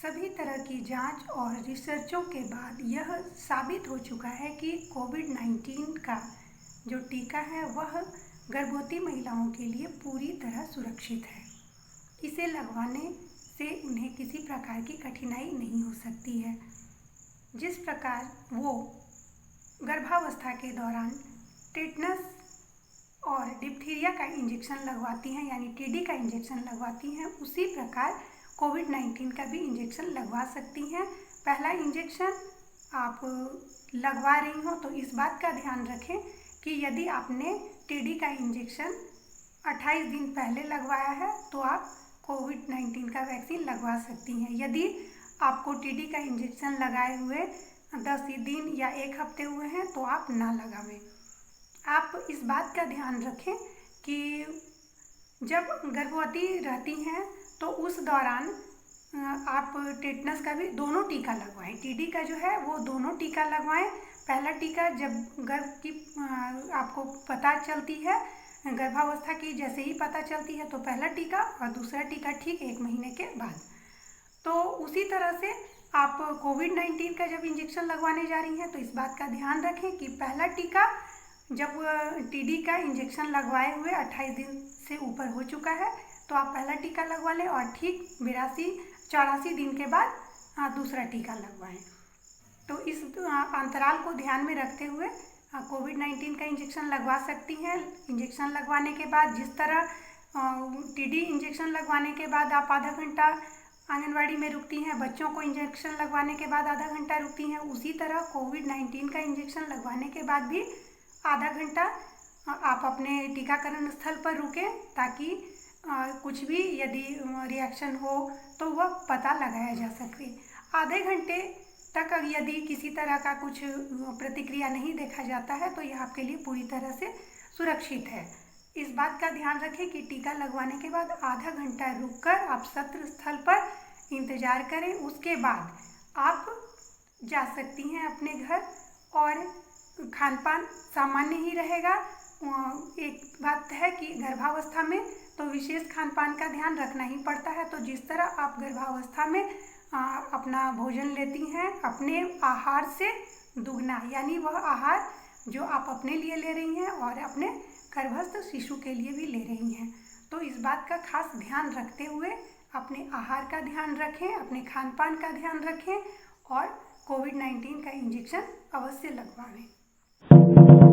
सभी तरह की जांच और रिसर्चों के बाद यह साबित हो चुका है कि कोविड-19 का जो टीका है वह गर्भवती महिलाओं के लिए पूरी तरह सुरक्षित है। इसे लगवाने से उन्हें किसी प्रकार की कठिनाई नहीं हो सकती है। जिस प्रकार वो गर्भावस्था के दौरान टेटनस और डिप्थीरिया का इंजेक्शन लगवाती हैं, यानी टीडी का इंजेक्शन लगवाती हैं, उसी प्रकार कोविड-19 का भी इंजेक्शन लगवा सकती हैं। पहला इंजेक्शन आप लगवा रही हो तो इस बात का ध्यान रखें कि यदि आपने टीडी का इंजेक्शन 28 दिन पहले लगवाया है तो आप कोविड-19 का वैक्सीन लगवा सकती हैं। यदि आपको टीडी का इंजेक्शन लगाए हुए 10 दिन या 1 हफ्ते हुए हैं तो आप ना लगावें। आप इस बात का ध्यान रखें कि जब गर्भवती रहती हैं तो उस दौरान आप टेटनस का भी दोनों टीका लगवाएं। टीडी का जो है वो दोनों टीका लगवाएं। पहला टीका जब गर्भ की आपको पता चलती है, गर्भावस्था की जैसे ही पता चलती है तो पहला टीका, और दूसरा टीका ठीक 1 महीने के बाद। तो उसी तरह से आप कोविड-19 का जब इंजेक्शन लगवाने जा रही हैं तो इस बात का ध्यान रखें कि पहला टीका जब टीडी का इंजेक्शन लगवाए हुए 28 दिन से ऊपर हो चुका है तो आप पहला टीका लगवा लें और ठीक 84 दिन के बाद दूसरा टीका लगवाएं। तो इस अंतराल को ध्यान में रखते हुए कोविड-19 का इंजेक्शन लगवा सकती हैं। इंजेक्शन लगवाने के बाद जिस तरह टीडी इंजेक्शन लगवाने के बाद आप आधा घंटा आंगनवाड़ी में रुकती हैं, बच्चों को इंजेक्शन लगवाने के बाद आधा घंटा रुकती हैं, उसी तरह कोविड-19 का इंजेक्शन लगवाने के बाद भी आधा घंटा आप अपने टीकाकरण स्थल पर रुकें, ताकि कुछ भी यदि रिएक्शन हो तो वह पता लगाया जा सके। आधे घंटे तक यदि किसी तरह का कुछ प्रतिक्रिया नहीं देखा जाता है तो यह आपके लिए पूरी तरह से सुरक्षित है। इस बात का ध्यान रखें कि टीका लगवाने के बाद आधा घंटा रुककर आप सत्र स्थल पर इंतज़ार करें। उसके बाद आप जा सकती हैं अपने घर, और खान पान सामान्य ही रहेगा। एक बात है कि गर्भावस्था में तो विशेष खान पान का ध्यान रखना ही पड़ता है। तो जिस तरह आप गर्भावस्था में अपना भोजन लेती हैं अपने आहार से दुगना, यानी वह आहार जो आप अपने लिए ले रही हैं और अपने गर्भस्थ शिशु के लिए भी ले रही हैं। तो इस बात का खास ध्यान रखते हुए अपने आहार का ध्यान रखें, अपने खान पान का ध्यान रखें और कोविड-19 का इंजेक्शन अवश्य लगवाएं।